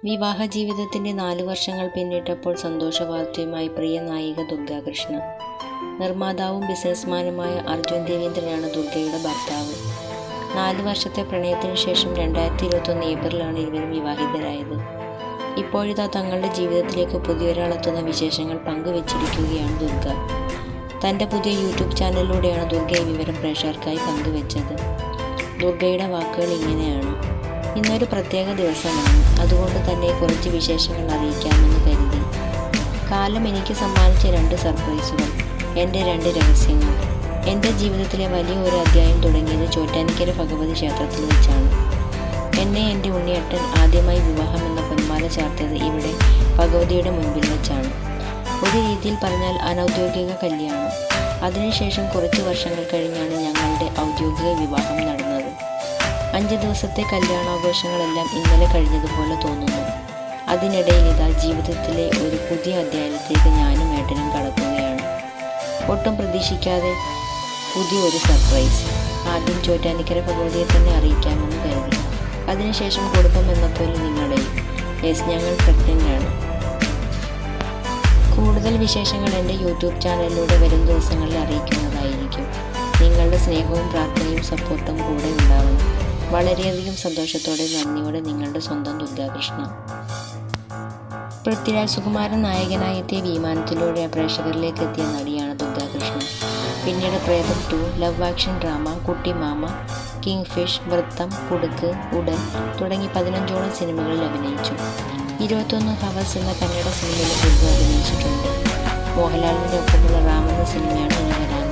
വിവാഹ ജീവിതത്തിൻ്റെ 4 വർഷങ്ങൾ പിന്നിട്ടപ്പോൾ സന്തോഷ വാർത്തയുമായി പ്രിയ നായിക ദുർഗ കൃഷ്ണ. നിർമ്മാതാവും ബിസിനസ്മാനുമായ അർജുൻ രവീന്ദ്രനാണ് ദുർഗയുടെ ഭർത്താവ്. 4 വർഷത്തെ പ്രണയത്തിന് ശേഷം 2021 ഏപ്രിലാണ് ഇരുവരും വിവാഹിതരായത്. ഇപ്പോഴിതാ തങ്ങളുടെ ജീവിതത്തിലേക്ക് പുതിയൊരാളെത്തുന്ന വിശേഷങ്ങൾ പങ്കുവച്ചിരിക്കുകയാണ് ദുർഗ. തൻ്റെ പുതിയ യൂട്യൂബ് ചാനലിലൂടെയാണ് ദുർഗ ഈ വിവരം പ്രേക്ഷകർക്കായി പങ്കുവച്ചത്. ദുർഗയുടെ വാക്കുകൾ ഇങ്ങനെയാണ്: ഇന്നൊരു പ്രത്യേക ദിവസമാണ്, അതുകൊണ്ട് തന്നെ കുറച്ച് വിശേഷങ്ങൾ അറിയിക്കാമെന്ന് കരുതി. കാലം എനിക്ക് സമ്മാനിച്ച 2 സർപ്രൈസുകൾ, എൻ്റെ 2 രഹസ്യങ്ങൾ. എൻ്റെ ജീവിതത്തിലെ വലിയ ഒരു അധ്യായം തുടങ്ങിയത് ചോറ്റാനിക്കര ഭഗവതി ക്ഷേത്രത്തിൽ വെച്ചാണ്. എന്നെ എൻ്റെ ഉണ്ണിയേട്ടൻ ആദ്യമായി വിവാഹം എന്ന പൊന്മാല ചാർത്തത് ഇവിടെ ഭഗവതിയുടെ മുൻപിൽ വെച്ചാണ്. ഒരു രീതിയിൽ പറഞ്ഞാൽ അനൗദ്യോഗിക കല്യാണം. അതിനുശേഷം കുറച്ച് വർഷങ്ങൾ കഴിഞ്ഞാണ് ഞങ്ങളുടെ ഔദ്യോഗിക വിവാഹം നടന്നത്. 5 ദിവസത്തെ കല്യാണാഘോഷങ്ങളെല്ലാം ഇന്നലെ കഴിഞ്ഞതുപോലെ തോന്നുന്നു. അതിനിടയിൽ ഇതാ ജീവിതത്തിലെ ഒരു പുതിയ അധ്യായത്തിലേക്ക് ഞാനും ഏട്ടനും കടക്കുകയാണ്. ഒട്ടും പ്രതീക്ഷിക്കാതെ പുതിയൊരു സർപ്രൈസ്. ആദ്യം ചോറ്റാനിക്കര ഭഗവതിയെ തന്നെ അറിയിക്കാമെന്ന് കരുതി. അതിനുശേഷം കുടുംബം എന്നപോലെ നിങ്ങളുടെയും. ഞങ്ങൾ പ്രഗ്നൻ്റാണ്. കൂടുതൽ വിശേഷങ്ങൾ എൻ്റെ യൂട്യൂബ് ചാനലിലൂടെ വരും ദിവസങ്ങളിൽ അറിയിക്കുന്നതായിരിക്കും. നിങ്ങളുടെ സ്നേഹവും പ്രാർത്ഥനയും സപ്പോർട്ടും കൂടെ ഉണ്ടാവണം. വളരെയധികം സന്തോഷത്തോടെ നന്ദിയോടെ നിങ്ങളുടെ സ്വന്തം ദുർഗ കൃഷ്ണ. പൃഥ്വിരാജ് സുകുമാരൻ നായകനായി എത്തിയ വിമാനത്തിലൂടെ പ്രേക്ഷകരിലേക്ക് എത്തിയ നടിയാണ് ദുർഗ കൃഷ്ണ. പിന്നീട് Pretham 2, love action drama, Kuttymama, king fish, Vritham, Kudukku, ഉടൻ തുടങ്ങി 15ഓളം സിനിമകളിൽ അഭിനയിച്ചു. 21 ഹവേഴ്സ് എന്ന കന്നഡ സിനിമയിലും ദുർഗ അഭിനയിച്ചിട്ടുണ്ട്. മോഹൻലാലിൻ്റെ ഒപ്പമുള്ള റാം എന്ന സിനിമയാണ് ഇനി വരാൻ